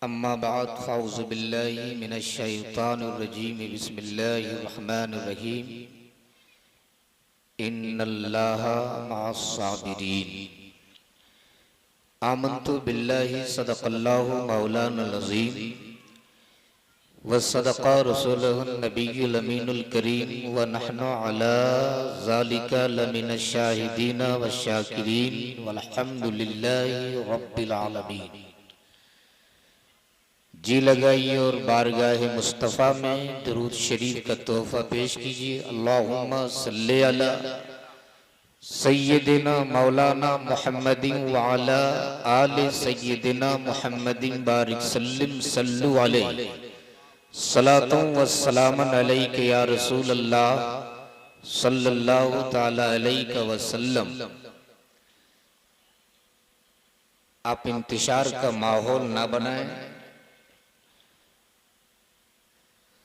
अम्मा बाद फ़ाऊज़ु बिल्लाहि मिनश शैतानिर रजीम बिस्मिल्लाहिर रहमानिर रहीम इन्नल्लाहा मअस साबिरीन आमन्तु बिल्लाहि सदक़ल्लाहु मौलानाल अज़ीम व सदक़ा रसूलुहुन नबिय्युल अमीनुल करीम व नहनु अला ज़ालिका लमिनश शाहिदीन वश्शाकिरीन वल्हम्दुलिल्लाहि रब्बिल आलमीन। जी लगाइए और बारगाह मुस्तफ़ा में दुरूद शरीफ का तोहफा पेश कीजिए। अल्लाहुम्मा सल्ली अला सय्यदिना मौलाना मुहम्मदिन व अला आले सय्यदिना मुहम्मदिन बारिक सल्लिम सल्लु अलैहि सलातुं व सलामन अलैका या रसूल अल्लाह सल्लल्लाहु तआला अलैहि वसल्लम। आप इंतशार का माहौल ना बनाएं।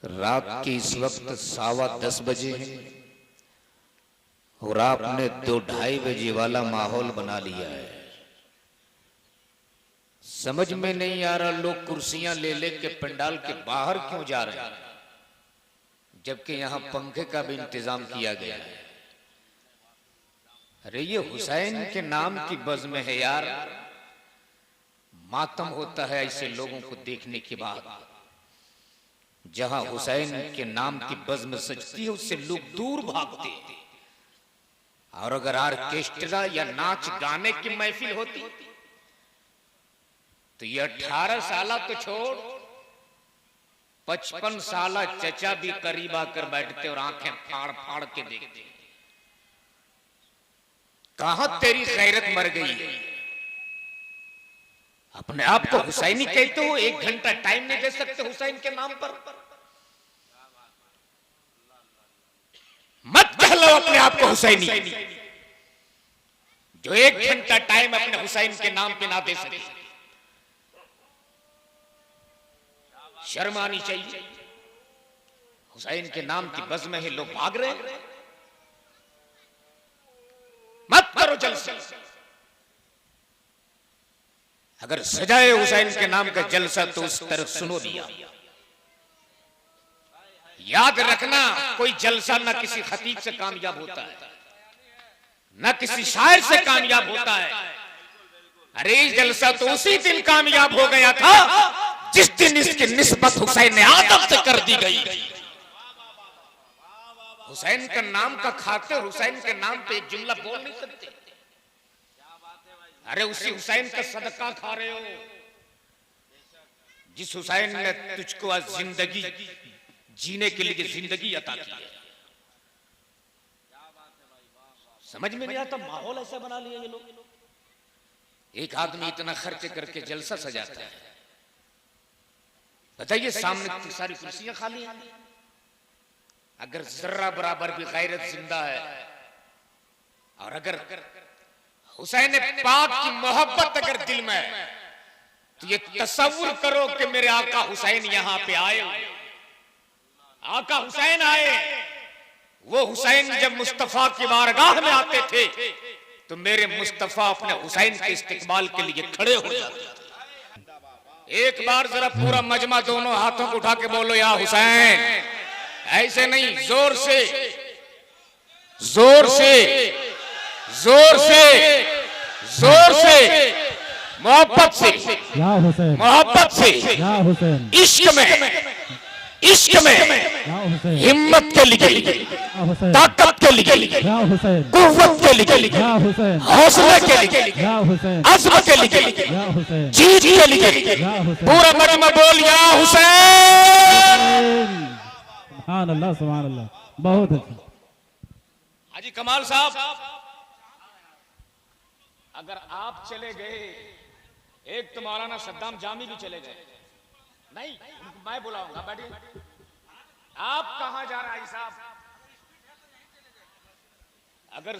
रात के इस वक्त 10:15 बजे हैं और आपने 2-2:30 बजे वाला माहौल बना लिया है। समझ में नहीं आ रहा लोग कुर्सियां ले लेके पंडाल के बाहर क्यों जा रहे हैं, जबकि यहां पंखे का भी इंतजाम किया गया है। अरे ये हुसैन के नाम की बज़्म है यार, मातम होता है ऐसे लोगों को देखने के बाद। जहां हुसैन के नाम की बज़्म सजती है उससे लोग दूर भागते हैं। और अगर आर्केस्ट्रा या नाच गाने की महफिल होती तो ये 18 साल तो छोड़ 55 साल चचा भी करीब आकर बैठते और आंखें फाड़ फाड़ के देखते। कहां तेरी गैरत मर गई है? अपने आप को हुसैनी कहते हो, 1 घंटा टाइम नहीं दे सकते हुसैन के नाम पर? मत कह लो अपने आप को हुसैनी, जो 1 घंटा टाइम अपने हुसैन के नाम पे ना दे सके। शर्म आनी चाहिए। हुसैन के नाम की बज़्म है, लोग भाग रहे हैं। मत करो जलसा। अगर सजाए हुसैन के नाम का जलसा तो उस तरफ सुनो दिया। याद रखना, कोई जलसा ना किसी खतीब से कामयाब होता है, ना किसी शायर से कामयाब होता है। अरे जलसा तो उसी दिन कामयाब हो गया था जिस दिन इसकी निस्बत हुसैन आदम से कर दी गई। हुसैन का नाम का खाते और हुसैन के नाम पे एक जुमला बोल नहीं सकते। अरे उसी हुसैन का सदका खा रहे हो जिस हुसैन ने तुझको आज जिंदगी जीने के लिए जिंदगी अता की है। समझ में नहीं आता, माहौल ऐसा बना लिया ये लोग। एक आदमी इतना खर्च करके जलसा सजाता है, बताइए सामने सारी कुर्सियां खाली हैं। अगर जर्रा बराबर भी गैरत जिंदा है और अगर हुसैन पाक की मोहब्बत अगर दिल में है तो ये तसव्वुर करो कि मेरे आका हुसैन यहां पे आए। आका हुसैन आए। वो हुसैन जब मुस्तफा की बारगाह में आते थे तो मेरे मुस्तफा अपने हुसैन के इस्तिकबाल के लिए खड़े हो जाते। एक बार जरा पूरा मजमा दोनों हाथों को उठा के बोलो या हुसैन। ऐसे नहीं, जोर से जोर से जोर से जोर से, मोहब्बत से, मोहब्बत से, इश्क में, इश्क में, हिम्मत के लिए, ताकत के लिए, कुव्वत के लिए, हौसले के लिए, अज़्म के लिए, जीत के लिए पूरा मजमा बोल या हुसैन। सुभान अल्लाह, सुभान अल्लाह, बहुत अच्छा। हाजी कमाल साहब, अगर आप चले गए, एक तो मौलाना सद्दाम जामी भी चले गए। नहीं, मैं बुलाऊंगा, बैठिए। आप कहां जा रहा है साहब? अगर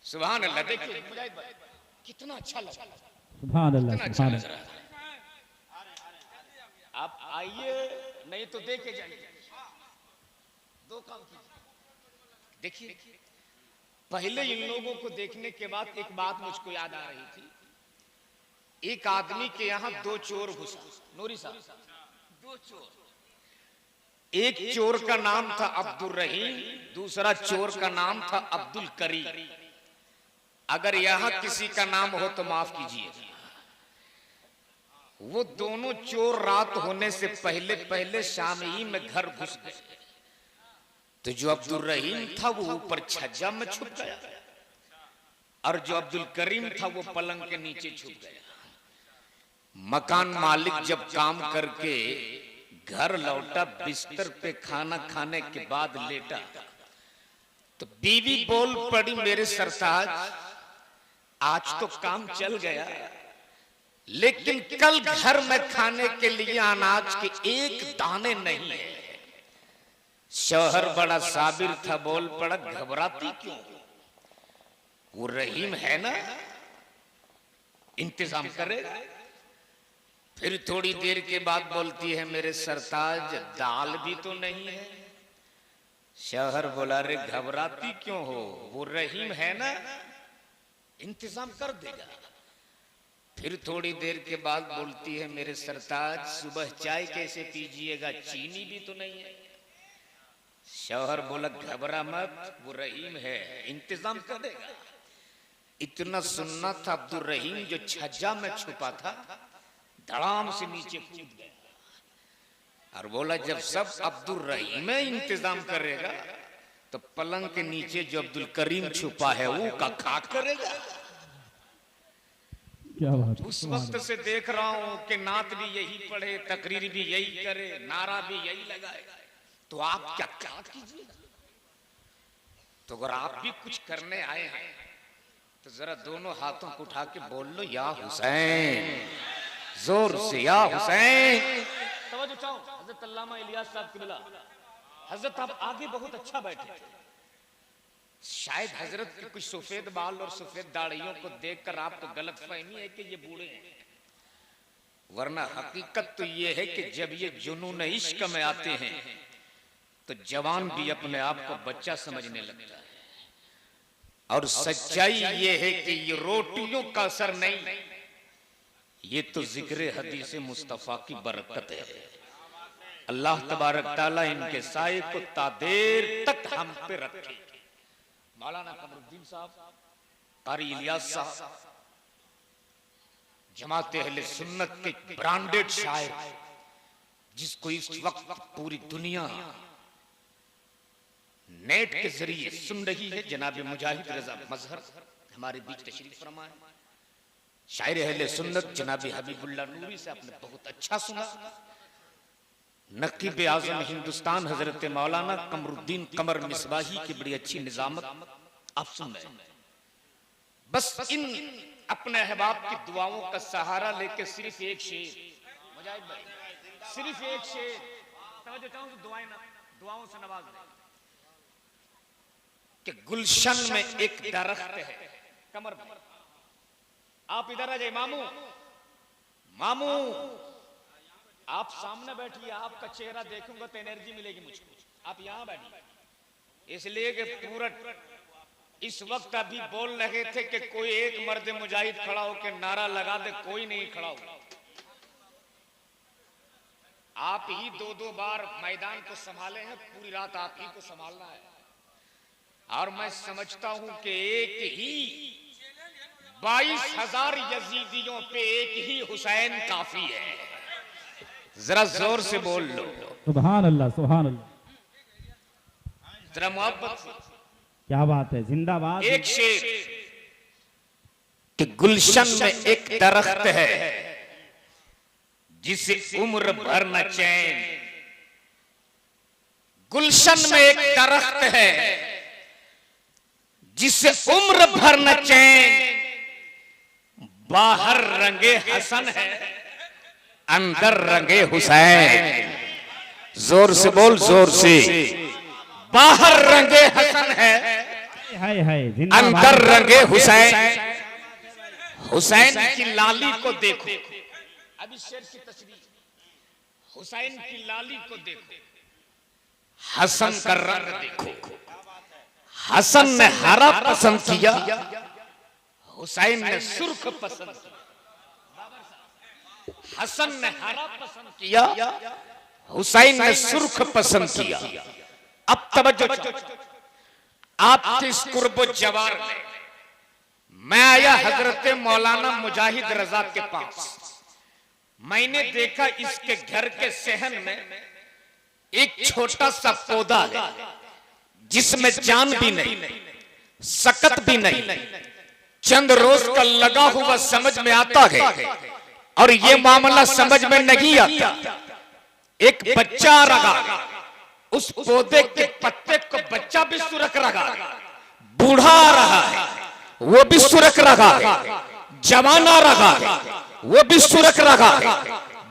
सुभान अल्लाह, देखिए मुजाहिद भाई कितना अच्छा लग रहा है, सुभान अल्लाह, कितना अच्छा लग रहा है। आप आइए, नहीं तो देखे जाइए। दो काम कीजिए। देखिए, पहले इन लोगों को देखने के बाद एक बात मुझको याद आ रही थी। एक आदमी के यहाँ दो चोर घुसा। नूरी साहब, दो चोर, एक चोर का नाम था अब्दुल रहीम, दूसरा चोर का नाम था अब्दुल करीम। अगर यहां किसी का नाम हो तो माफ कीजिए। वो दोनों चोर रात होने से पहले पहले शाम ही में घर घुस गए। तो जो अब्दुल रहीम था वो ऊपर छज्जा में छुप गया और जो अब्दुल करीम था वो पलंग के नीचे छुप गया। मकान मालिक जब काम करके घर लौटा, बिस्तर पे खाना खाने के बाद लेटा, तो बीवी बोल पड़ी, मेरे सरताज आज तो काम चल गया, लेकिन कल घर में खाने के लिए अनाज के एक दाने नहीं है। शौहर बड़ा साबिर था, बोल पड़ा, घबराती क्यों, वो रहीम है ना, इंतजाम करेगा। फिर थोड़ी देर के बाद बोलती है, मेरे सरताज दाल भी तो नहीं है। शौहर बोला, रे घबराती क्यों हो, वो रहीम है ना, इंतजाम कर देगा। फिर थोड़ी देर के बाद बोलती है, मेरे सरताज सुबह चाय कैसे पीजिएगा, चीनी भी तो नहीं है। शौहर बोला, घबरा मत, वो रहीम है, इंतजाम कर देगा। इतना सुनना था, अब्दुल रहीम जो छज्जा में छुपा था धड़ाम से नीचे कूद गया और बोला, जब सब अब्दुल रहीम इंतजाम करेगा तो पलंग के नीचे जो अब्दुल करीम छुपा है वो का खाक करेगा। क्या बात है। उस वक्त से देख रहा हूं कि नात भी यही पढ़े, तकरीर भी यही करे, नारा भी यही लगाए, तो आप क्या क्या कीजिएगा। तो अगर आप भी कुछ करने आए हैं तो जरा दोनों हाथों को उठा के बोल लो, या हुसैन, जोर से या हुसैन। तवज्जो चाहो, हजरत अल्लामा इलियास साहब किबला, हजरत आप आगे बहुत अच्छा बैठे। शायद हजरत के कुछ सफेद बाल और सफेद दाढ़ियों को देखकर आपको गलत फहमी है कि ये बूढ़े हैं, वरना हकीकत तो ये है कि जब ये जुनून इश्क में आते हैं तो जवान भी अपने आप को बच्चा समझने लगता है। और सच्चाई ये है कि ये रोटियों का असर नहीं, ये तो जिक्र हदीस मुस्तफा की बरकत है। अल्लाह तबारक ताला इनके साए को तादेर तक हम पे रखे। मौलाना कमरुद्दीन साहब, कारी इलियास साहब, जमात अहले सुन्नत के ब्रांडेड शायर, जिसको इस वक्त पूरी दुनिया नेट के जरिए सुन रही है। जनाब मुजाहिद रजा मजहर हमारे बीच तशरीफ फरमाए। शायर अहले सुन्नत जनाब हबीबुल्लाह नूरी से आपने बहुत अच्छा सुना। नकीब आजम हिंदुस्तान हजरत मौलाना कमरुद्दीन कमर मिसबाही की बड़ी अच्छी निजामत आप सुन रहे हैं। बस इन अपने अहबाब की दुआओं का सहारा लेके सिर्फ एक शेर, मुजाहिद भाई, सिर्फ एक शेर, तवज्जो चाहूं तो दुआओं से नवाज दे कि गुलशन में एक दरख्त है। कमर भाई आप इधर आ जाए, मामू मामू आप सामने बैठिए, आपका चेहरा देखूंगा तो एनर्जी मिलेगी मुझको। आप यहां बैठिए, इसलिए कि पूरा इस वक्त अभी बोल रहे थे कि कोई एक मर्द मुजाहिद खड़ा होकर नारा लगा दे, कोई नहीं खड़ा हो। आप ही दो बार मैदान को संभाले हैं, पूरी रात आप ही को संभालना है। और मैं समझता हूं कि एक ही 22,000 यजीदियों पे एक ही हुसैन काफी है। जरा जोर से बोल लो, सुभान अल्लाह, सुभान अल्लाह। जरा मोहब्बत से, क्या बात है, जिंदाबाद। एक शेर कि गुलशन में एक दरख्त है जिसे उम्र भर न चैन। गुलशन में एक दरख्त है जिसे उम्र भर न चैन। बाहर रंगे हसन है, अंदर रंगे हुसैन। जोर से बोल, जोर से। बाहर रंगे हसन है, अंदर रंगे हुसैन। हुसैन की लाली को देखो, अभी शेर की तस्वीर, हुसैन की लाली को देखो, हसन का रंग देखो। हसन ने हरा पसंद किया, हुसैन ने सुर्ख पसंद किया। हसन ने हरा पसंद किया, हुसैन ने सुर्ख पसंद किया। अब तवज्जो, आपके इस कुर्बो जवार में मैं आया हजरत मौलाना मुजाहिद रजा के पास। मैंने देखा इसके घर के सहन में एक छोटा सा पौधा है जिसमें जान भी नहीं, सकत भी नहीं, चंद रोज का लगा हुआ समझ में आता है। और ये मामला समझ में नहीं आता, एक बच्चा आ रहा, उस पौधे के पत्ते को बच्चा भी सुरख रहा, बूढ़ा आ रहा है वो भी सुरख रहा है, जवान आ रहा है वो भी सुरख रहा है,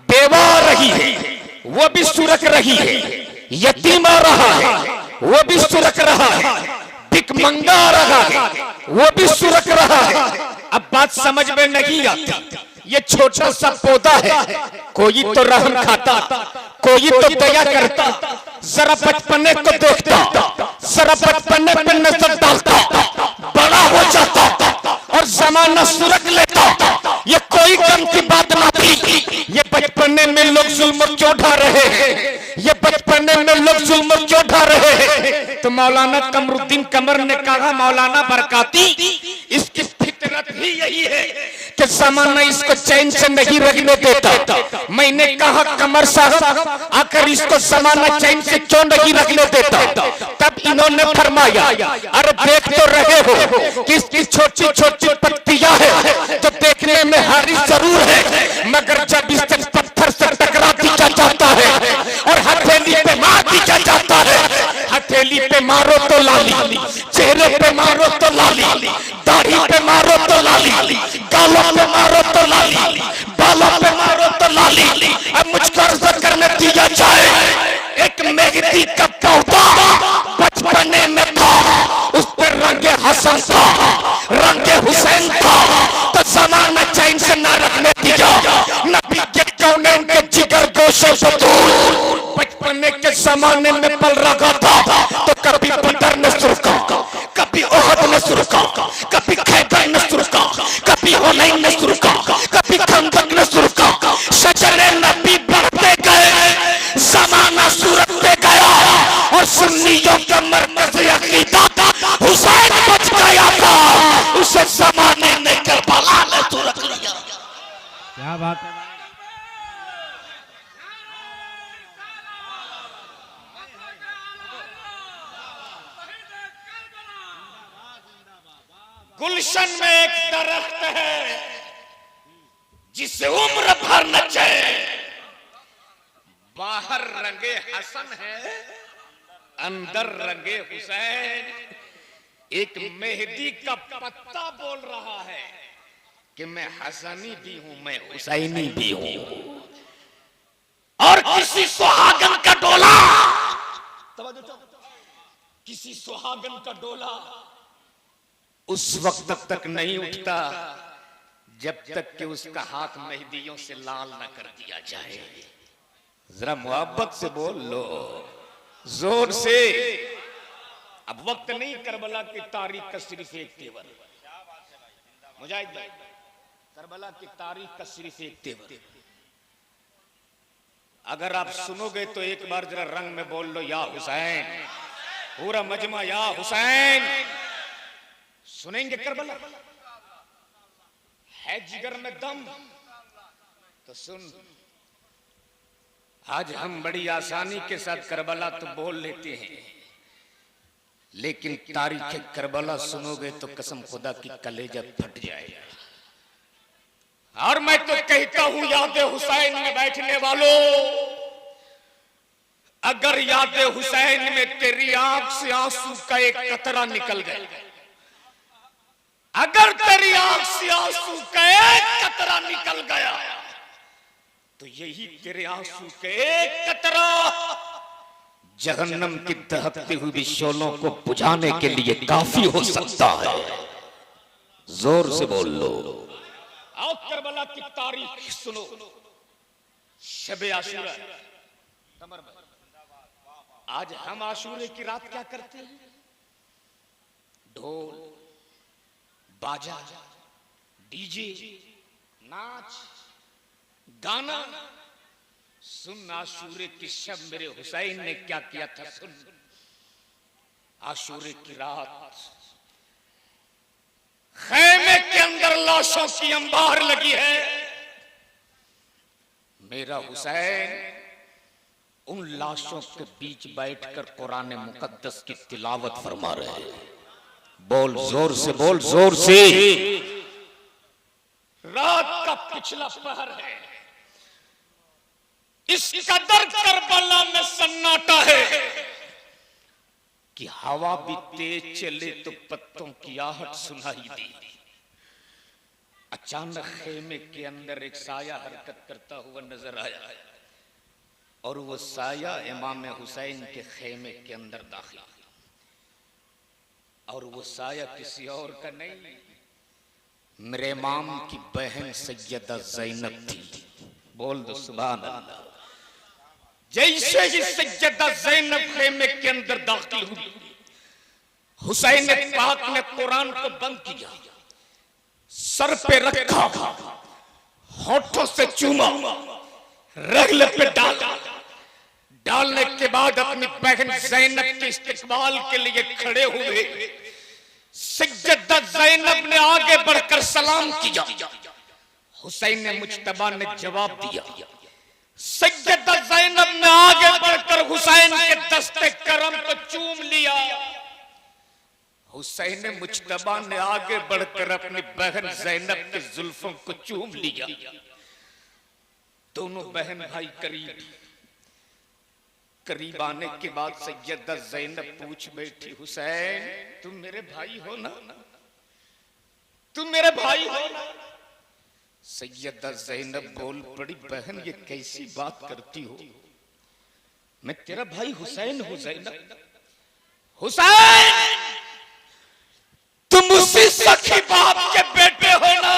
बेवा आ रही है वो भी सुरख रही है, यतीम आ रहा है वो भी सुरख रहा है, भिखमंगा आ रहा है वो भी सुरख रहा है। अब बात समझ में नहीं आती, ये छोटा सा पौधा है, कोई तो रहम खाता, कोई तो दया करता, जरा बचपने को देखता, जरा बचपने पे नजर डालता, बड़ा हो जाता और जमाना सुरख लेता। ये कोई गम की बात ना थी, ये बचपने में लोग जुल्म क्यों ढा रहे हैं, ये बचपने में लोग जुल्म क्यों ढा रहे हैं। तो मौलाना कमरुद्दीन कमर ने कहा, मौलाना बरकाती, इसकी फितरत ही यही है कि जमाना इसको चैन से नहीं रखने देता। मैंने कहा कमर साहब आकर इसको जमाना चैन से क्यों नहीं रखने देता। तब इन्होंने फरमाया, अरे देख तो रहे हो कि इसकी छोटी छोटी पत्तियां है तो देखने में हरी जरूर है, मगर जब इससे पत्थर से टकरा दिया जाता है और हथेली पे मार दिया जाता है, हथेली पे मारो तो लाली, चेहरे पे मारो तो लाली, दाढ़ी पे मारो तो लाली, गालों पे मारो तो लाली, बालों पे मारो तो लाली। अब मुझको अर्ज करने दिया जाए, एक मेहदी का पौधा बचपने में था, उस पर रंगे हसन था, रंगे हुसैन था, तो जमाना चैन से न रखने दिया। नबी के कौने उनके जिगर गोशों से दूर बचपने के जमाने में पल रखा था, तो कभी बदर ने सुरखा, कभी ओहद ने सुरखा, कभी खैबर ने सुरखा, कभी हुनैन ने सुरखा, कभी खंदक ने सुरखा। शजरे नबी बढ़ते गए, जमाना सुरखते गया और सुन्नियों का मरकज अकीदा हुसैन बच गया था, उसे जमाने ने करबला ने सुरख लिया। क्या बात है। गुलशन में एक दरख्त है जिसे उम्र भर नचे, बाहर रंगे हसन है, अंदर रंगे हुसैन। एक मेहदी का पत्ता बोल रहा है कि मैं हसनी भी हूं, मैं हुसैनी भी हूं। और किसी सुहागन का डोला, किसी सुहागन का डोला उस वक्त तक नहीं उठता जब तक कि उसका हाथ मेहदियों से लाल न कर दिया जाए। जरा मोहब्बत से बोल लो, जोर से। अब वक्त नहीं करबला की तारीख का सिर्फ एक तेवर, मुजाहिद भाई, करबला की तारीख का सिर्फ एक तेवर। अगर आप सुनोगे तो एक बार जरा रंग में बोल लो, या हुसैन, पूरा मजमा या हुसैन। सुनेंगे करबला है जिगर में दम तो सुन। आज हम बड़ी आसानी के साथ करबला तो बोल लेते हैं, लेकिन तारीख करबला सुनोगे तो कसम खुदा की कलेजा फट जाएगा। और मैं तो कहता हूं याद हुसैन में बैठने वालों, अगर याद हुसैन में तेरी आंख से आंसू का एक कतरा निकल गया, अगर तेरी आंख से आंसू का एक कतरा निकल गया, तो यही तेरे आंसू के एक कतरा जहन्नम की दहकती हुई शोलों को बुझाने के लिए काफी हो सकता है। जोर से बोल लो। आओ करबला की तारीख सुनो। शबे आशूरा, आज हम आशूरे की रात क्या करते हैं? ढोल बाजा, डीजे, नाच गाना सुन आशूरे की शब मेरे हुसैन ने क्या किया था सुन। आशूरे की रात खैमे के अंदर लाशों की अंबार लगी है। मेरा हुसैन उन लाशों के बीच बैठकर कुरान मुकद्दस की तिलावत फरमा रहे हैं। बोल जोर से, बोल जोर से। रात का पिछला पहर है, इस कदर करबला में सन्नाटा है कि हवा भी तेज चले तो पत्तों की आहट सुनाई दी। अचानक खेमे के अंदर एक साया हरकत करता हुआ नजर आया और वो साया इमाम हुसैन के खेमे के अंदर दाखिल हुआ। और वो साया किसी और का नहीं, मेरे इमाम की बहन सैयदा ज़ैनब थी। बोल दो सुभान अल्लाह। जैसे ही सैयदा ज़ैनब खेमे के अंदर दाखिल हुई, हुसैन पाक ने कुरान को बंद किया, सर पे रखा, होठों से चूमा, रगल पे डाला। डालने के बाद अपनी बहन ज़ैनब के इस्तकबाल के लिए खड़े हुए। सैयदा ज़ैनब ने आगे बढ़कर सलाम किया। हुसैन ने मुज्तबा ने जवाब दिया। सैयदा ज़ैनब ने आगे बढ़कर हुसैन के दस्ते करम को चूम लिया। हुसैन ने मुज्तबा ने आगे बढ़कर अपनी बहन ज़ैनब के जुल्फों को चूम लिया। दोनों बहन भाई करीब आने के बाद सैयदा ज़ैनब पूछ बैठी, हुसैन तुम मेरे भाई हो ना? तुम मेरे भाई हो ना? सैयदा ज़ैनब बोल पड़ी, बहन ये कैसी बात करती हो? मैं तेरा भाई हुसैन हूं ज़ैनब। हुसैन तुम उसी सखी बाप के बेटे हो ना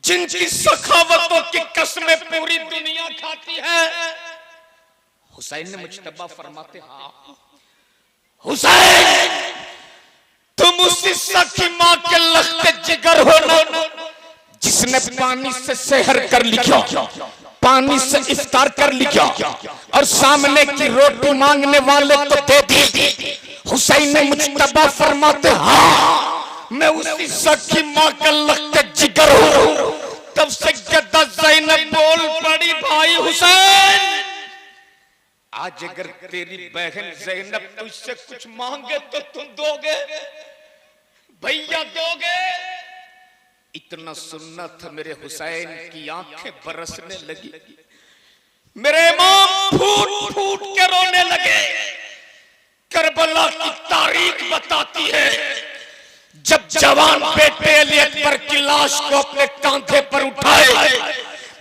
जिनकी सखावतों की कसमें पूरी दुनिया खाती है? हुसैन ने मुज्तबा फरमाते, हाँ हुसैन तुम उसी सखी माँ के लख्ते जिगर हो ना जिसने पानी से सेहर कर लिया, पानी से इफ्तार कर लिया और सामने की रोटी मांगने वाले को दे दी। हुसैन ने मुज्तबा फरमाते, हाँ मैं उसी सखी माँ का लख्ते जिगर हूँ। तब सैयदा ज़ैनब बोल पड़ी, भाई हुसैन आज अगर तेरी बहन ज़ैनब तुझसे कुछ मांगे तो तुम दोगे? भैया दोगे? इतना सुनना था मेरे हुसैन की आंखें बरसने लगी। मेरे इमाम फूट फूट के रोने लगे। करबला की तारीख बताती है, जब जवान बेटे अली अकबर की लाश को अपने कांधे पर उठाए,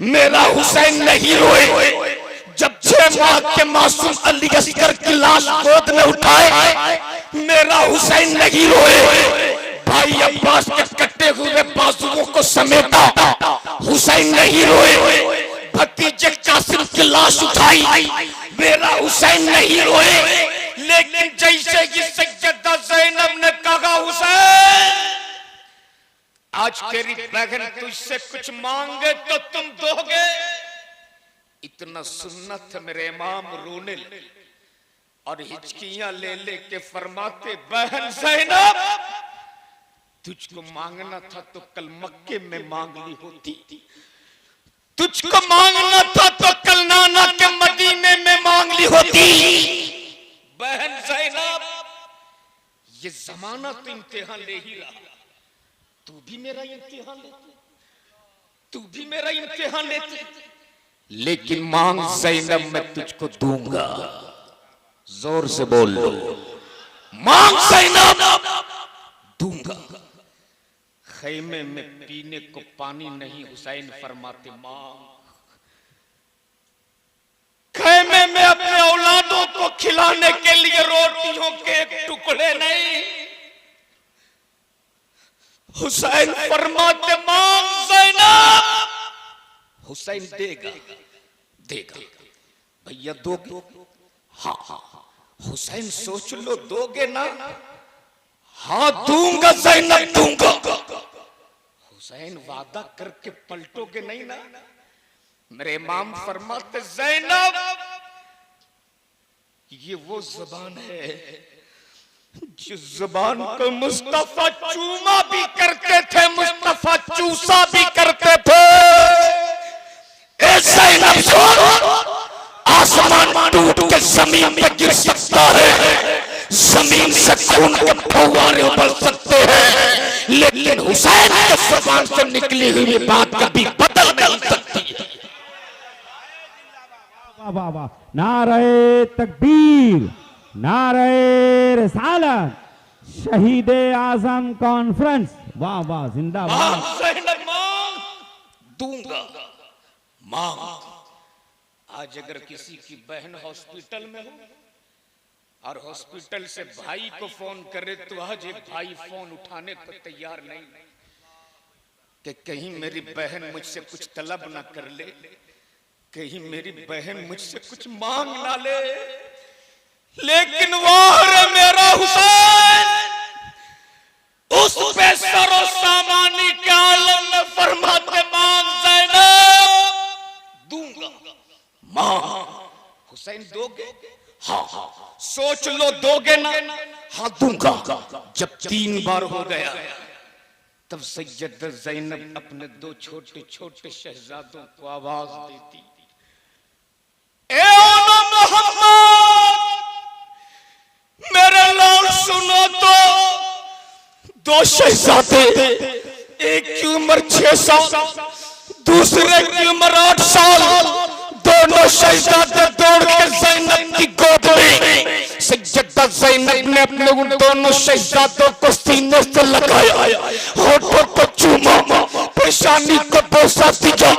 मेरा हुसैन नहीं रोए। जब 6 माह के मासूम अली असगर की लाश गोद में उठाए, मेरा हुसैन नहीं रोए। भाई अब्बास के कटे हुए बाजुओं को समेटा, हुसैन नहीं रोए। भतीजे कासिम की लाश उठाई, मेरा हुसैन नहीं रोए। लेकिन जैसे ही सैयदा ज़ैनब ने कहा, हुसैन आज तेरी बहन तुझसे कुछ मांगे तो तुम दोगे? इतना सुनना था मेरे इमाम रोने लगे और हिचकियां ले ले के फरमाते, बहन ज़ैनब तुझको मांगना था तो कल मक्के में मांग ली होती, तुझको मांगना था तो कल नाना के मदीने में मांग ली होती। बहन ज़ैनब ये जमाना तो इम्तिहान ले ही रहा, तू भी मेरा इम्तिहान लेती, तू भी मेरा इम्तिहान लेती। लेकिन मांग ज़ैनब मैं तुझको दूंगा। जोर से बोल लो, मांग ज़ैनब दूंगा। खैमे में पीने को पानी नहीं, हुसैन फरमाते मांग। खैमे में अपने औलादों को खिलाने के लिए रोटियों के एक टुकड़े नहीं, हुसैन फरमाते मांग ज़ैनब। हुसैन देगा देगा। भैया दोगे? हाँ हाँ। हुसैन सोच लो, दोगे ना? हाँ दूंगा ज़ैनब दूंगा। हुसैन वादा करके पलटोगे नहीं ना? मेरे इमाम फरमाते ज़ैनब ये वो जुबान है जिस जुबान को मुस्तफा चूमा भी करते थे, मुस्तफा चूसा भी करते थे। ए ज़ैनब सुन, आसमान टूट के जमीन पे गिर सकता है, जमीन से खून के फव्वारे उबल सकते हैं, लेकिन हुसैन के जुबान से निकली हुई बात कभी बदल नहीं सकती है। वाह वाह वाह, नारे तकबीर, नारे रिसालत, शहीद आजम कॉन्फ्रेंस, वाह वाह, जिंदाबाद। मांग दूंगा, मांग। आज अगर किसी की बहन हॉस्पिटल में हो और हॉस्पिटल से भाई को फोन करे तो आज एक भाई फोन उठाने को तैयार नहीं कि कहीं मेरी बहन मुझसे कुछ तलब ना कर ले, कहीं मेरी बहन मुझसे कुछ मांग ना ले। लेकिन वो है मेरा हुसैन, उस पे सरो सामानी के आलम में फरमाते मांग ज़ैनब दूंगा, मांग। हुसैन दोगे? हाँ हाँ। सोच लो दोगे ना? हाँ दूंगा। जब 3 बार हो गया तब सैयदा ज़ैनब अपने 2 छोटे छोटे शहजादों को आवाज देती, ए मोहम्मद, मेरे लाल सुनो तो। 2 शहजादे, एक की उम्र 6 साल, दूसरे की उम्र 8 साल, दोनों शहजादे दौड़ के ज़ैनब की गोद में। सैयदा ज़ैनब ने अपने उन दोनों शहजादों को सीने से लगाया, होठों को चूमा, पेशानी को बोसा दिया,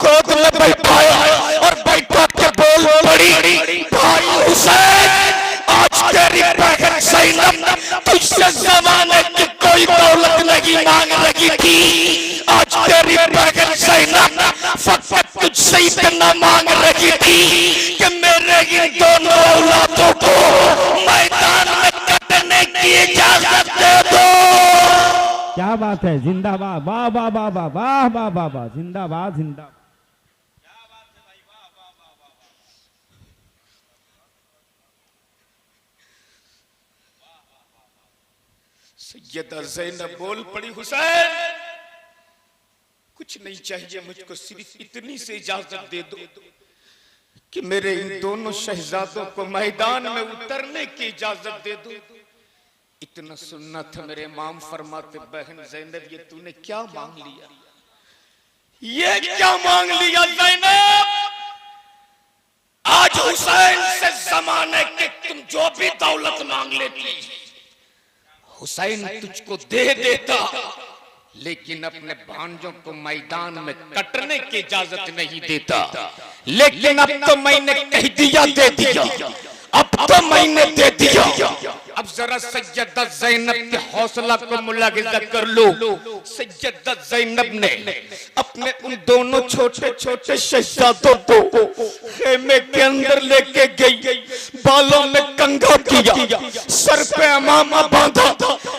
गोद में बैठाया और बैठा के बोल पड़ी, भाई हुसैन, आज तेरी बहन ज़ैनब तुझसे ज़माने की कोई दौलत नहीं मांग रही थी। आज तेरी बहन ज़ैनब फकत तुझसे इतना मांग रही थी कि मेरे इन दोनों औलादों को मैदान में कटने की इजाजत दे दो। क्या बात है, जिंदाबाद, वाह वाह वाह वाह वाह वाह वाह वाह, जिंदाबाद जिंदाबाद। सैयदा ज़ैनब बोल पड़ी, हुसैन कुछ नहीं चाहिए मुझको, सिर्फ इतनी से इजाजत दे दो कि मेरे इन दोनों शहजादों को मैदान में उतरने की इजाजत दे दो। इतना सुनना था। मेरे इमाम फरमाते, बहन ज़ैनब ये तूने क्या मांग लिया, ये क्या मांग लिया ज़ैनब? आज हुसैन से जमाने के तुम जो भी दौलत मांग लेती हुसैन तुझको दे देता, लेकिन अपने भांजों को मैदान में कटने की इजाजत नहीं देता। लेकिन अब तो मैंने कह दिया, दे दिया, अब तो मैंने दे दिया। अब जरा सैयदा ज़ैनब के हौसला को मुलाहिजा कर लो। सैयदा ज़ैनब ने अपने उन दोनों छोटे छोटे शहजादों को खेमे के अंदर लेके गई, बालों में कंघा किया, सर पे अमामा बांधा,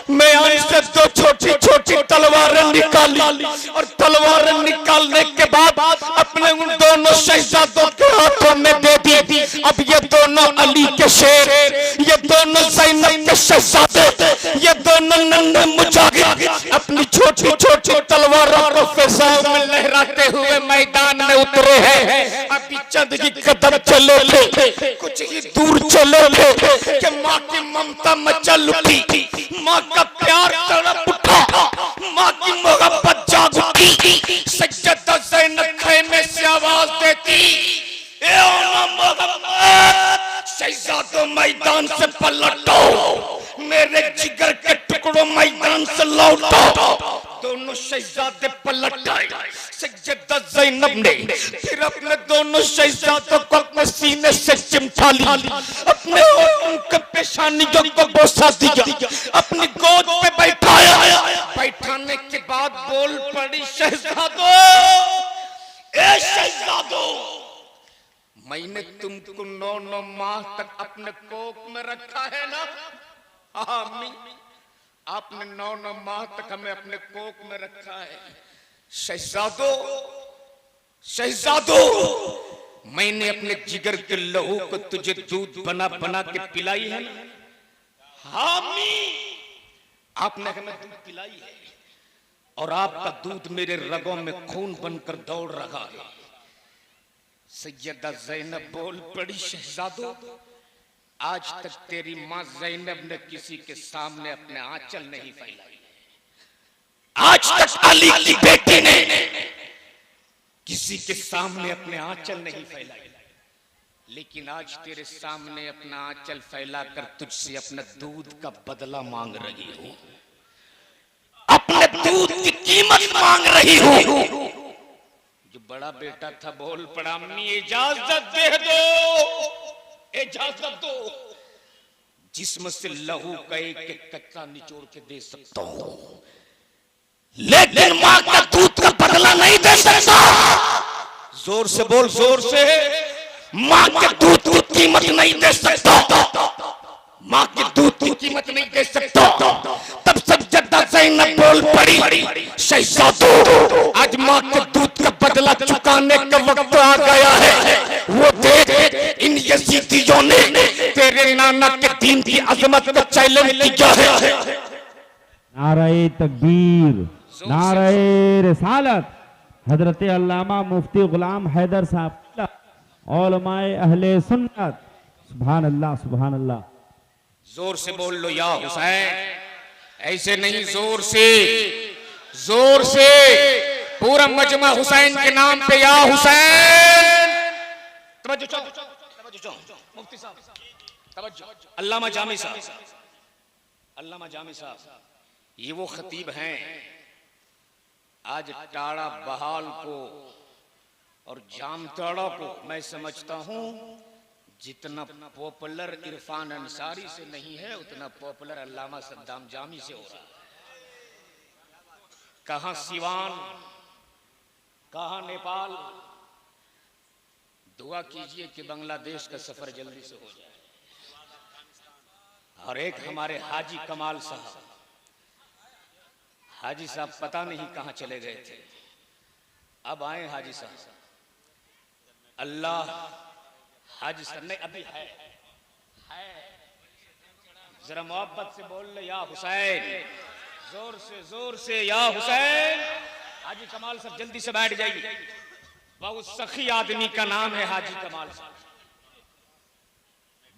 म्यान से 2 छोटी छोटी तलवारें निकाली और तलवारें निकालने के बाद अपने उन दोनों शहजादों के हाथों में दे दी। अब ये दोनों अली के शेर, ये दोनों ज़ैनब के शहजादे, ये दोनों नन्हे मुजाहिद अपनी छोटी छोटी तलवारों को फिजाओं में लहराते हुए मैदान में उतरे हैं। अभी चंद ही कदम चले थे, कुछ ही दूर चले थे कि माँ की ममता मचल उठी, माँ का प्यार तड़प उठा, माँ की मोहब्बत जाग उठी। सैयदा ज़ैनब खेमे से आवाज देती, ए मोहम्मद, शहजादों मैदान से पलटो, मेरे जिगर के टुकड़ों मैदान से लौटो। दोनों शहजादे पलट आए। सैयदा ज़ैनब ने फिर अपने दोनों शहजादों को अपने सीने से चिमटा ली, अपने होठों के पेशानियों को बोसा दिया, अपनी गोद पे बैठाया। बैठाने के बाद बोल पड़ी, शहजादों, ए शहजादों, मैंने तुमको 9 माह तक अपने कोख में रखा है ना? अम्मी, आपने 9 माह तक हमें अपने कोख में रखा है। शहजादों, शहजादो, मैंने अपने जिगर के लहू को तुझे दूध बना बना के पिलाई है ना? हामी, आपने हमें दूध पिलाई है और आपका दूध मेरे रगों में खून बनकर दौड़ रहा है। सैयदा जैनब बोल पड़ी, शहजादो, आज तक तेरी मां जैनब ने किसी के सामने अपने आंचल नहीं फैलाई। आज तक अली की बेटी ने किसी के सामने अपने आंचल नहीं फैलाई, लेकिन आज तेरे सामने अपना आंचल फैलाकर तुझसे अपने दूध का बदला मांग रही हूं, अपने दूध की कीमत मांग रही हूं। जो बड़ा बेटा था बोल पड़ा, अम्मी इजाजत दे दो, इजाजत दो, जिस्म से लहू का एक एक कच्चा निचोड़ के दे सकता हूं, लेकिन मां का दूध का बदला नहीं दे सकता। जोर से बोल, जोर से, मां के दूध की कीमत नहीं दे सकता, मां के दूध की कीमत नहीं दे सकता। तब सैयदा ज़ैनब बोल पड़ी, शहजादो, आज मां के दूध का बदला चुकाने का वक्त आ गया है। वो देख, इन यजीदियों ने तेरे नाना के दीन की अजमत को चैलेंज किया है। नारे तकबीर, नारे रिसालत, हजरत अल्लामा मुफ्ती गुलाम हैदर साहब, उलमाए अहले सुन्नत, सुभान अल्लाह, सुभान अल्लाह। जोर से बोल लो या हुसैन, ऐसे नहीं, जोर से, जोर से, पूरा मजमा हुसैन के नाम पे या हुसैन। तवज्जो चाहो, तवज्जो चाहो, मुफ्ती साहब तवज्जो, अल्लामा जामी साहब, अल्लामा जामी साहब, ये वो खतीब हैं आज टाड़ा बहाल को और जामताड़ा को मैं समझता हूं जितना पॉपुलर इरफान अंसारी से नहीं है, उतना पॉपुलर अल्लामा सद्दाम जामी से हो रहा है। कहां सिवान, कहां नेपाल। दुआ कीजिए कि बांग्लादेश का सफर जल्दी से हो जाए। और एक हमारे हाजी कमाल साहब, हाजी साहब पता नहीं कहां चले गए थे, अब आए हाजी साहब। अल्लाह, हाजी साहब नहीं अभी है, जरा मोहब्बत से बोल ले या हुसैन, जोर से, जोर से या हुसैन। हाजी कमाल साहब जल्दी से बैठ जाइए, बहुत सखी आदमी का नाम है हाजी कमाल साहब,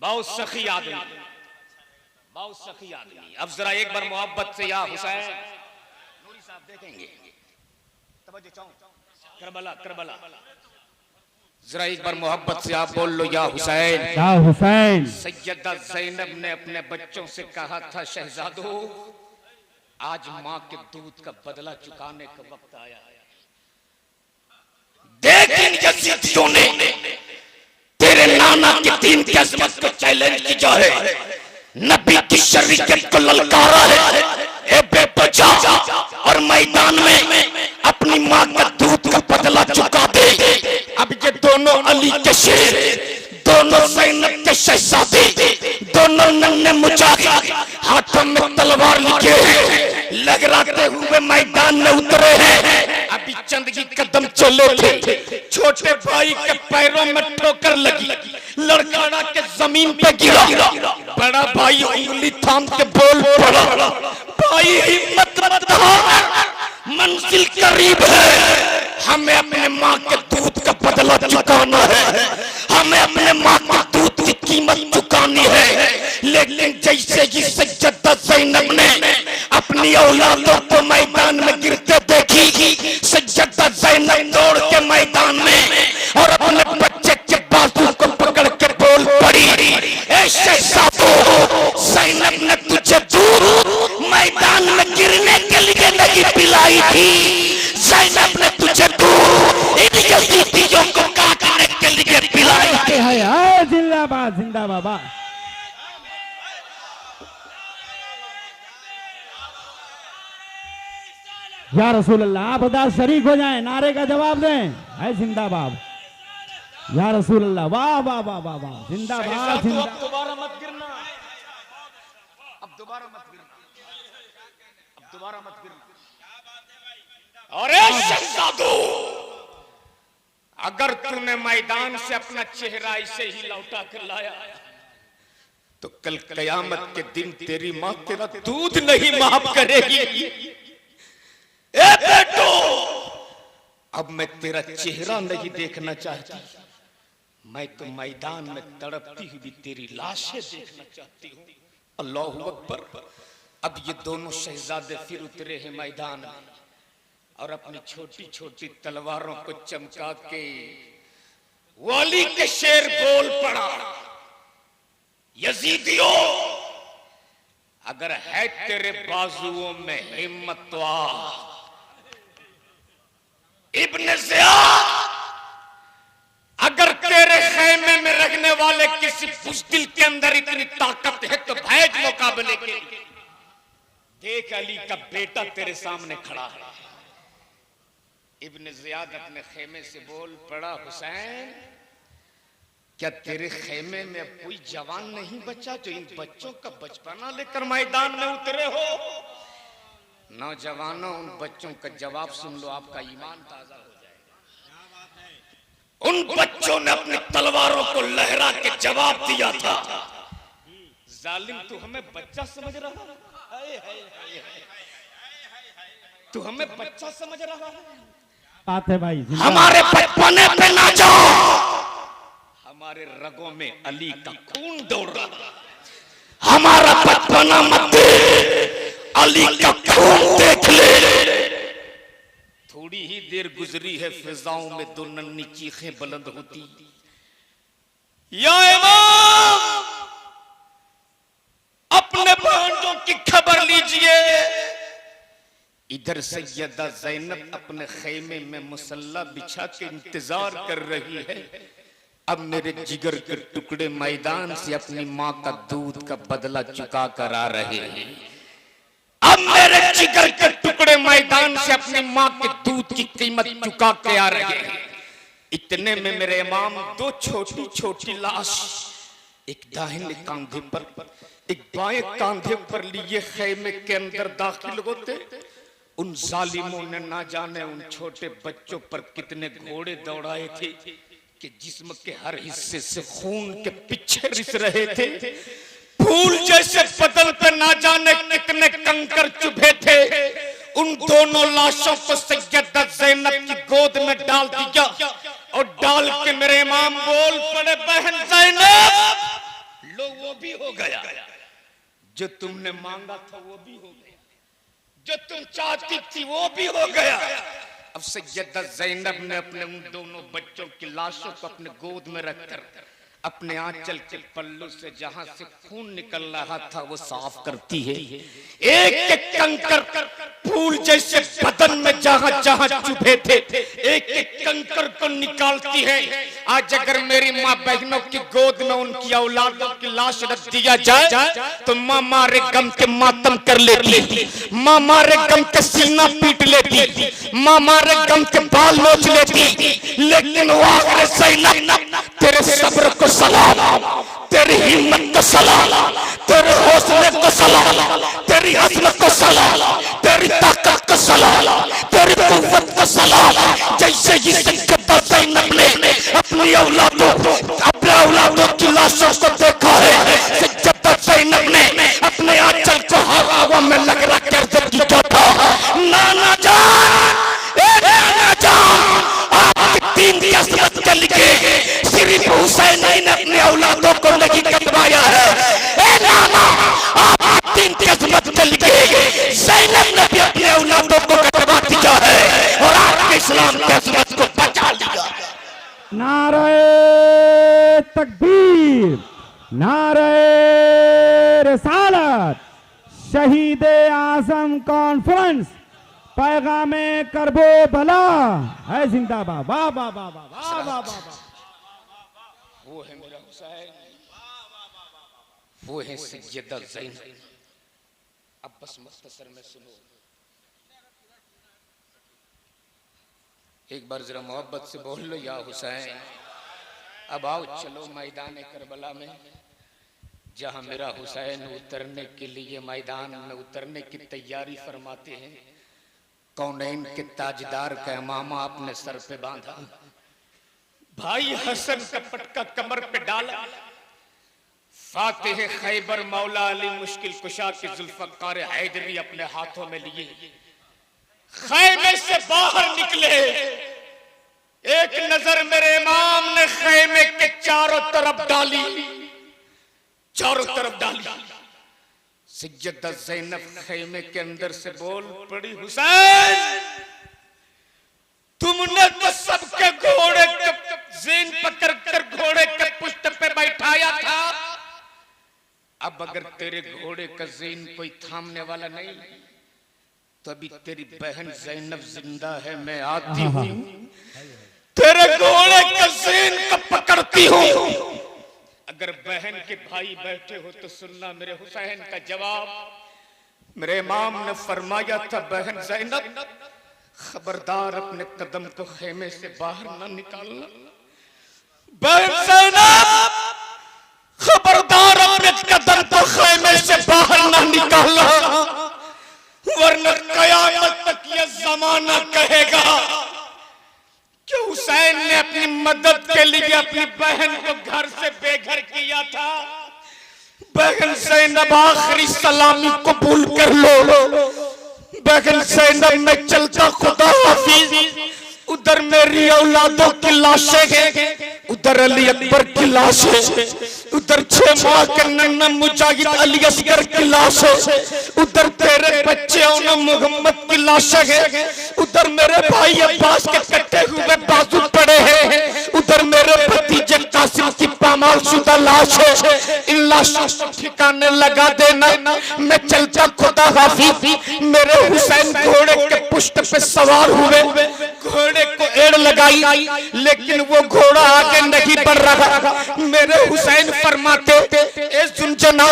बहुत सखी आदमी, बहुत सखी आदमी। अब जरा एक बार मोहब्बत से या हुसैन, नूरी साहब देखेंगे, तवज्जो चाहो, करबला, करबला, जरा एक बार मोहब्बत से आप बोल लो या हुसैन, या हुसैन। सैयदा ज़ैनब ने अपने बच्चों से कहा था, शहजादो, आज मां के दूध का बदला चुकाने का वक्त आया है। लेकिन यजीदियों ने तेरे नाना के दीन की अज़मत को चैलेंज किया है, नबी की शरीयत को ललकारा है। ए बेबचा, और मैदान में अपनी मां का दूध का बदला चुका दे। अब ये दोनों अली के शेर, दोनों ज़ैनब के शहजादे, दोनों नन्हे मुजाहिद हाथों में तलवार लिए लगराते हुए मैदान में उतरे हैं। अभी चंद की कदम चले थे, छोटे भाई के पैरों में ठोकर लगी, लड़का के जमीन पे गिरा। बड़ा भाई उंगली थाम के बोल पड़ा, भाई हिम्मत मत हार, मंजिल करीब है, हमें अपने माँ के दूध का बदला चुकाना है, हमें अपने माँ के दूध की कीमत चुकानी है। लेकिन जैसे ही सैयदा ज़ैनब ने अपनी औलादों को मैदान में गिरते देखी, सैयदा ज़ैनब दौड़ के मैदान में और अपने बच्चे के बाजू को पकड़ के बोल पड़ी, ए शहजादो, ज़ैनब ने तुझे दूध मैदान में गिरने के लिए नहीं पिलाई थी, ज़ैनब ने तुझे दूध इन यजीदियों को काटने के लिए पिलाई थी। जिंदाबाद, जिंदाबाद। या रसूल अल्लाह, आप अदा शरीक हो जाएं, नारे का जवाब दें, है जिंदाबाद। या रसूल अल्लाह, वाह वाह वाह वाह वाह, जिंदाबाद, जिंदाबाद। अब दोबारा मत गिरना, अब दोबारा मत गिरना, अब दोबारा मत गिरना। अरे शहजादो, अगर तूने मैदान से अपना चेहरा ऐसे ही लौटा कर लाया तो कल कयामत के दिन तेरी मां तेरा दूध नहीं माफ करेगी। ए बेटो, अब मैं तेरा चेहरा नहीं देखना चाहती, मैं तो मैदान में तड़पती हुई तेरी लाशें देखना चाहती हूँ। अल्लाहु अकबर। अब ये दोनों शहजादे फिर उतरे हैं मैदान में और अपनी छोटी छोटी तलवारों को चमका के वाली के शेर बोल पड़ा, यजीदियों, अगर है तेरे बाजुओं में हिम्मत तो आ। इब्न ज़ियाद, अगर तेरे खैमे में रखने वाले किसी बुज़दिल के अंदर इतनी ताकत है तो भेज मुकाबले के लिए। देख, अली का बेटा तेरे सामने खड़ा है। इब्न ज़ियाद अपने खेमे से बोल पड़ा, हुसैन, क्या तेरे खेमे में अब कोई जवान नहीं बचा जो इन बच्चों का बचपना लेकर मैदान में उतरे हो? नौजवानों, उन बच्चों का जवाब सुन लो, आपका ईमान ताजा हो जाएगा। उन बच्चों ने अपनी तलवारों को लहरा के जवाब दिया था, जालिम तू हमें बच्चा समझ रहा है? तू हमें बच्चा समझ रहा है? बात है भाई, हमारे बचपने पे ना जाओ। हमारे रगों में अली का खून दौड़ रहा, हमारा बचपना मत दे, अली का खून देख ले। थोड़ी ही देर गुजरी है, फिजाओं में दो नन्ही चीखें बुलंद होती, या इमाम, अपने भांजों की खबर लीजिए। इधर सैयदा ज़ैनब अपने खेमे में मुसल्ला बिछा के इंतजार कर रही है। अब मेरे जिगर के टुकड़े मैदान से अपनी माँ का दूध का बदला चुका कर आ रहे हैं। अब मेरे जिगर के टुकड़े मैदान से अपनी माँ के दूध की कीमत चुका के आ रहे हैं। इतने में मेरे इमाम दो छोटी छोटी लाश, एक दाहिने कंधे पर, एक बाएं कंधे पर लिए खेमे के अंदर दाखिल होते। उन जालिमों ने ना जाने उन छोटे बच्चों पर कितने घोड़े दौड़ाए थे कि जिस्म के हर हिस्से से खून के पीछे रिस रहे थे। फूल जैसे बदन पे ना जाने कितने कंकर चुभे थे। उन दोनों लाशों को सैयदा ज़ैनब की गोद में डाल दिया और डाल के मेरे इमाम बोल पड़े, बहन ज़ैनब, लो वो भी हो गया, जो तुमने मांगा था वो भी हो गया, जो तुम चाहती थी वो भी हो गया। अब सैयदा ज़ैनब ने अपने उन दोनों बच्चों की लाशों को अपने गोद में रखकर अपने आंचल के पल्लू से जहां से खून निकल रहा था वो साफ करती है। एक एक कंकर फूल जैसे बदन में जहां जहां चुभे थे, एक एक कंकर को निकालती है। आज अगर मेरी माँ बहनों की गोद में उनकी औलादों की लाश रख दिया जाए तो माँ मारे गम के मातम कर लेती, माँ मारे गम के सीना पीट लेती, माँ मारे गम के बाल नोच लेती। लेकिन वो आखिर ज़ैनब, तेरे सब्र को सलाम, तेरी हिम्मत को सलाम, तेरे हौसले को सलाम, तेरी हसरत को सलाम, तेरी ताकत को सलाम, तेरी कुव्वत को सलाम। जैसे ही सैयदा ज़ैनब ने अपनी औलादों की लाशों को देखा है, सैयदा ज़ैनब ने अपने आंचल को हवा में लगा कर दिया था, नाना जान, नाना जान, आपकी दीन की असमत के लिए सिर्फ हुसैन ने अपने औलादों को नहीं कटवाया है। ए नाना, आप दीन की असमत के लिए ज़ैनब ने भी अपने औलादों को कटवा दिया है और आपके इस्लाम की असमत को बचा लिया। नारे तकबीर, नारे रिसालत, शहीद आज़म कॉन्फ्रेंस, पैगामे करबो भला है जिंदाबाद। वाह वाह वाह वाह वाह वाह वाह। वो है मेरा हुसैन, वो है सैयदा ज़ैनब। अब बस मुख्तसर में सुनो, एक बार जरा मोहब्बत से बोल लो, या हुसैन। अब आओ चलो मैदान करबला में, जहां मेरा हुसैन उतरने के लिए मैदान में उतरने की तैयारी फरमाते हैं। कौनैन के ताजदार का इमामा अपने सर पे बांधा, भाई हसन का पटका कमर पे डाला, फातिह खैबर मौला अली मुश्किल कुशा के जुल्फकार हैदरी अपने हाथों में लिए खैमे से बाहर निकले। एक नजर मेरे इमाम ने खैमे के चारों तरफ डाली, चारों तरफ डाली। सैयदा ज़ैनब खैमे के अंदर से बोल पड़ी, हुसैन तुमने तो सबके घोड़े के ज़ेन पकड़ कर घोड़े के पुष्ट पे बैठाया था, अब अगर तेरे घोड़े का ज़ेन कोई थामने वाला नहीं तो अभी तेरी बहन ज़ैनब जिंदा है, मैं आती हूँ तेरे घोड़े का ज़ेन को पकड़ती हूँ। अगर बहन के भाई बैठे हो तो सुनना मेरे हुसैन का जवाब। मेरे इमाम ने फरमाया था, बहन ज़ैनब खबरदार अपने कदम को खेमे से बाहर ना निकालना। बहन ज़ैनब खबरदार अपने कदम को खेमे से बाहर ना निकालना, वरना कयामत तक यह जमाना कहेगा कि हुसैन ने अपनी मदद के लिए अपनी बहन को घर से बेघर किया था। बहन ज़ैनब आखिरी सलामी कबूल कर लो। बहन ज़ैनब मैं चलता, खुदा हाफिज। उधर मेरी औलादों की लाशें हैं, उधर अली अकबर की लाश है, उधर 6 माह के नन्ना मुजाहिद अली असगर की लाश है, उधर तेरे बच्चे और मोहम्मद की लाशें हैं, उधर मेरे भाई अब्बास के कटे हुए बाजू पड़े हैं, उधर मेरे भतीजे कासिम की पामाल शुदा लाश है। इन लाशों को ठिकाने लगा देना, मैं चलता, खुदा हाफिज। मेरे हुसैन घोड़े के पुष्ट पे सवार हुए, घोड़े को एड़ लगाई, लेकिन वो घोड़ा आगे नहीं बढ़ रहा। मेरे हुसैन फरमाते, ए जुनजना,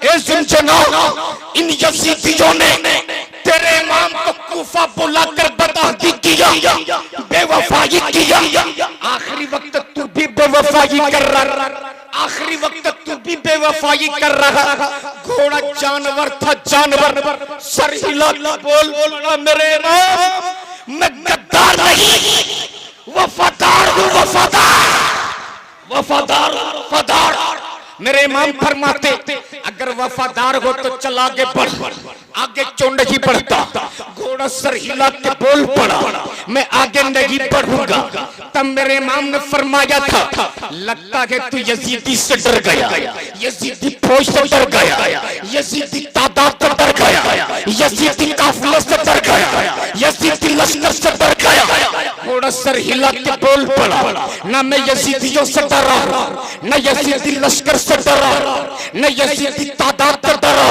ए जुनजना, इन यजीदियों ने तेरे इमाम को कूफा बुलाकर बदअहदी किया, बेवफाई किया। आखिरी वक्त तू भी बेवफाई कर रहा, आखिरी वक्त तू भी बेवफाई कर रहा। घोड़ा जानवर था, जानवर। सर हिला, बोल मेरे इमाम मैं गद्दार नहीं, वफादार हूँ, वफादार, वफादार, वफादार। मेरे इमाम फरमाते, अगर वफादार हो तो चल आगे बढ़, आगे क्यों नहीं बढ़ता? घोड़ा सर हिला के बोल पड़ा, मैं आगे नहीं बढ़ूंगा। तब मेरे इमाम ने फरमाया था, लगता है तू यजीदी से डर गया, यजीदी फौज से डर गया, यजीदी तादाद से डर गया, यजीदी काफिले से डर गया, यजीदी लश्कर से डर गया। घोड़ा सर हिला के बोल पड़ा, ना मैं यजीदियों से डरा, न यजीदी लश्कर से डरा, न यजीदी तादाद से डरा,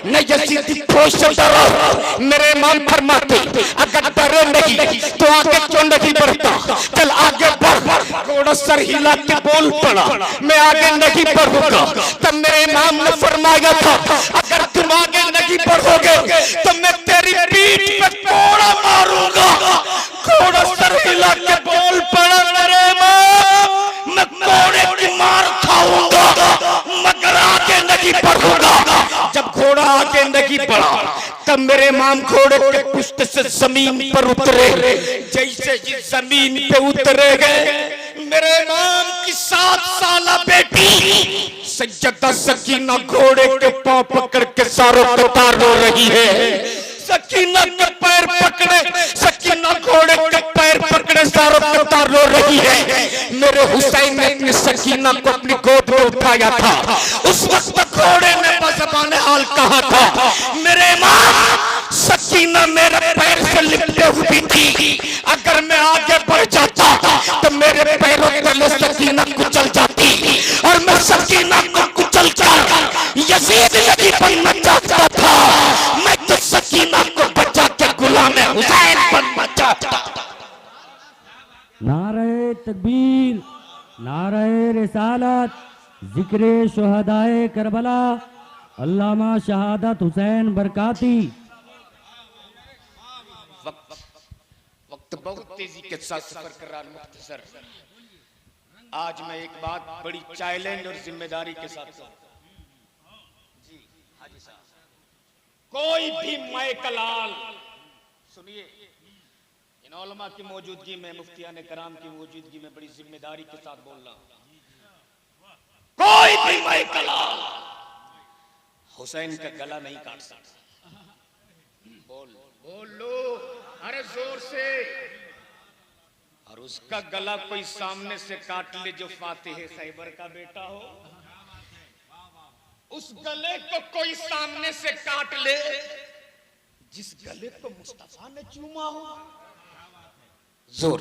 न यजीदी फौज से डरा। मेरे इमाम फरमाते, अगर डरे नहीं तो आगे क्यों नहीं बढ़ता? चल आगे बढ़। घोड़ा सर हिला के बोल पड़ा, मैं आगे नहीं बढ़ूंगा। तब मेरे इमाम ने फरमाया था, अगर तुम आगे नहीं बढ़ोगे तो मैं तेरी पीठ पे कोड़ा मारूंगा। घोड़ा सर हिला के बोल पड़ा, मेरे इमाम मैं कोड़े की मार खाऊंगा, मगर आगे नहीं बढ़ूंगा। जब घोड़ा आगे नहीं बढ़ा तब मेरे इमाम घोड़े के पुष्ट से जमीन पर उतरे। जैसे ही जमीन पे उतरे गए, मेरे इमाम की 7 साला बेटी सैयदा सकीना घोड़े के पांव पकड़ के सारों कतार रो रही है। सकीना के पैर पकड़े, सकीना घोड़े के पैर पकड़े सारों कतार रो रही है। मेरे हुसैन ने अपनी सकीना को अपनी गोद में उठाया था। उस वक्त घोड़े ने बज़बान हाल कहा था, मेरे इमाम सकीना मेरे पैर से लिपटे हुई थी, अगर मैं आगे बढ़ जाता तो मेरे पैरों तले सकीना कुचल जाती, और मैं सकीना को कुचल कर यजीद नहीं बनना चाहता था। मैं तो सकीना को बचा के गुलाम हुसैन बनना चाहता। नारे तकबीर, नारे रिसालत, जिक्रे शुहदाए करबला, अल्लामा शहादत हुसैन बरकाती। वक्त बहुत तेजी के साथ सफर कर रहा मुख्तसर। आज मैं एक बात बड़ी चैलेंज और जिम्मेदारी के साथ जी हाजी साहब, कोई भी माए कलाल सुनिए, इन उलमा की मौजूदगी में, मुफ्तियान कराम की मौजूदगी में बड़ी जिम्मेदारी के साथ बोल रहा हूं। कोई भी मैं कलाल हुसैन का गला नहीं काट सकता। बोल लो, अरे जोर से। और उसका गला कोई सामने से काट ले जो फातिह खैबर का बेटा हो, उस गले को कोई सामने से काट ले जिस गले को मुस्तफा ने चूमा हो। जोर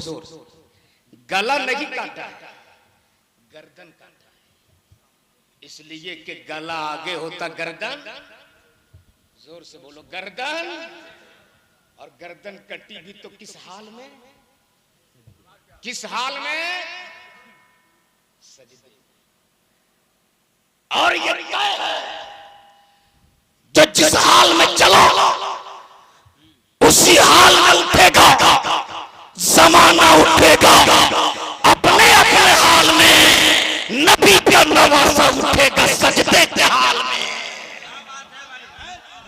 गला नहीं काटा, गर्दन काटा। इसलिए कि गला आगे होता गर्दन। जोर से बोलो, गर्दन। और गर्दन कटी भी तो किस हाल में, किस हाल में? सजदे। और ये तय है जो जिस हाल में चलो उसी हाल में उठेगा, जमाना उठेगा। अपने अपने हाल में नबी का नवासा उठेगा सजदे के हाल में।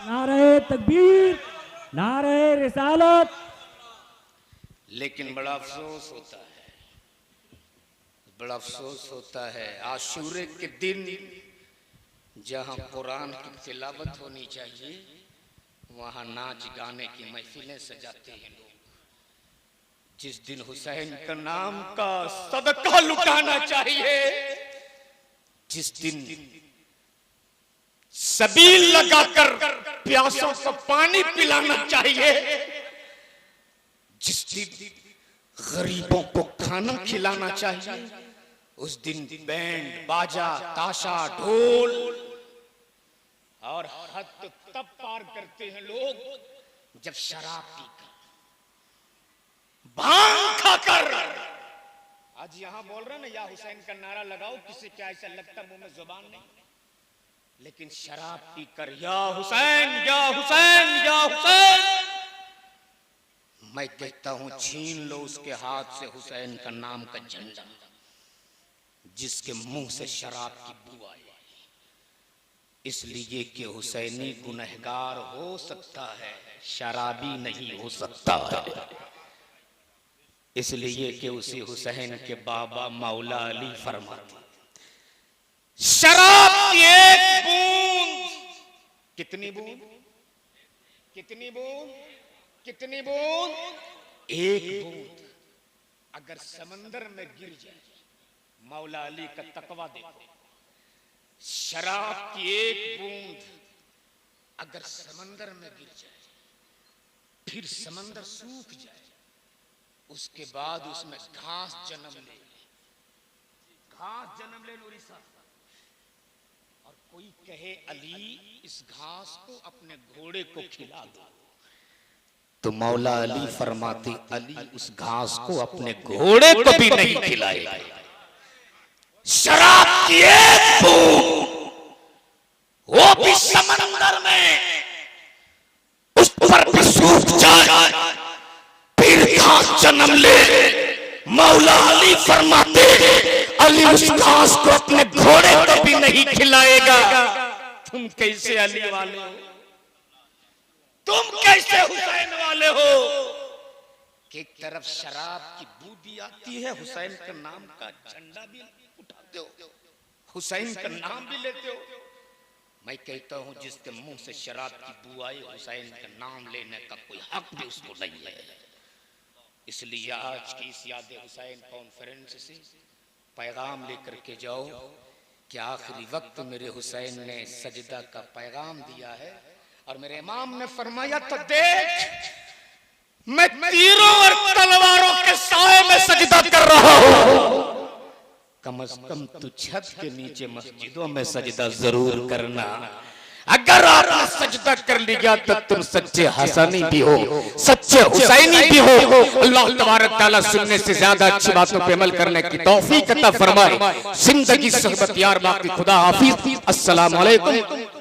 नारे तकबीर, नारे रिसालत। लेकिन बड़ा अफसोस होता है, बड़ा अफसोस होता है, आशूरे के दिन जहां कुरान की तिलावत होनी चाहिए वहां नाच गाने की महफिलें सजाते हैं लोग। जिस दिन हुसैन का नाम का सदका लुटाना चाहिए, जिस दिन सबील लगाकर प्यासों को पानी पिलाना चाहिए, जिस दिन गरीबों को खाना खिलाना चाहिए, उस दिन बैंड बाजा ताशा ढोल और हद तो तब पार करते हैं लोग जब शराब पीकर भांग खाकर। आज यहां बोल रहे ना या हुसैन का नारा लगाओ, किसी क्या ऐसा लगता मुंह में जुबान नहीं, लेकिन शराब पीकर या हुसैन या हुसैन या हुसैन। मैं कहता हूं छीन लो उसके हाथ से हुसैन का नाम का झंडा जिसके मुंह से शराब की बू आए। इसलिए कि हुसैनी गुनहगार हो सकता है, शराबी नहीं हो सकता है। इसलिए कि उसी हुसैन के बाबा मौला अली फरमाते शराब की एक बूंद, कितनी बूंद, कितनी बूंद, कितनी बूंद, एक बूंद अगर समंदर में गिर जाए, मौला अली का तकवा देखो, शराब की एक बूंद अगर समंदर में गिर जाए फिर समंदर सूख जाए, उसके बाद उसमें घास जन्म ले, घास जन्म ले नूरी साहब, और कोई कहे अली इस घास को अपने घोड़े को खिला दो, तो मौला अली फरमाते अली उस घास को अपने घोड़े को भी नहीं खिलाएगा। शराब की एक बूंद वो भी समंदर में उस पर भी सूख जाए फिर घास जन्म ले, मौला अली फरमाते अली उस घास को अपने घोड़े को भी नहीं खिलाएगा। तुम कैसे अली वाले हो, तुम कैसे हुसैन वाले हो कि एक तरफ शराब की बू भी आती है, हुसैन का नाम का झंडा भी उठाते हो, हुसैन का नाम भी लेते हो। मैं कहता हूं जिसके मुंह से शराब की बू आए, हुसैन का नाम लेने का कोई हक भी उसको नहीं है। इसलिए आज की इस याद हुसैन कॉन्फ्रेंस से पैगाम लेकर के जाओ कि आखिरी वक्त मेरे हुसैन ने सजदा का पैगाम दिया है। और मेरे इमाम ने फरमाया तो देख मैं तीरों और तलवारों के साए में सजदा कर रहा हूं, कम से कम तू छत के नीचे मस्जिदों में सजदा जरूर करना। अगर आपने सजदा कर लिया तो तुम सच्चे हसनी भी हो, सच्चे हुसैनी भी हो। अल्लाह तबारक तआला सुनने से ज्यादा अच्छी बातों पे अमल करने की तौफीक अता फरमाए। जिंदगी सहबत यार बाकी खुदा हाफिज। अस्सलाम वालेकुम।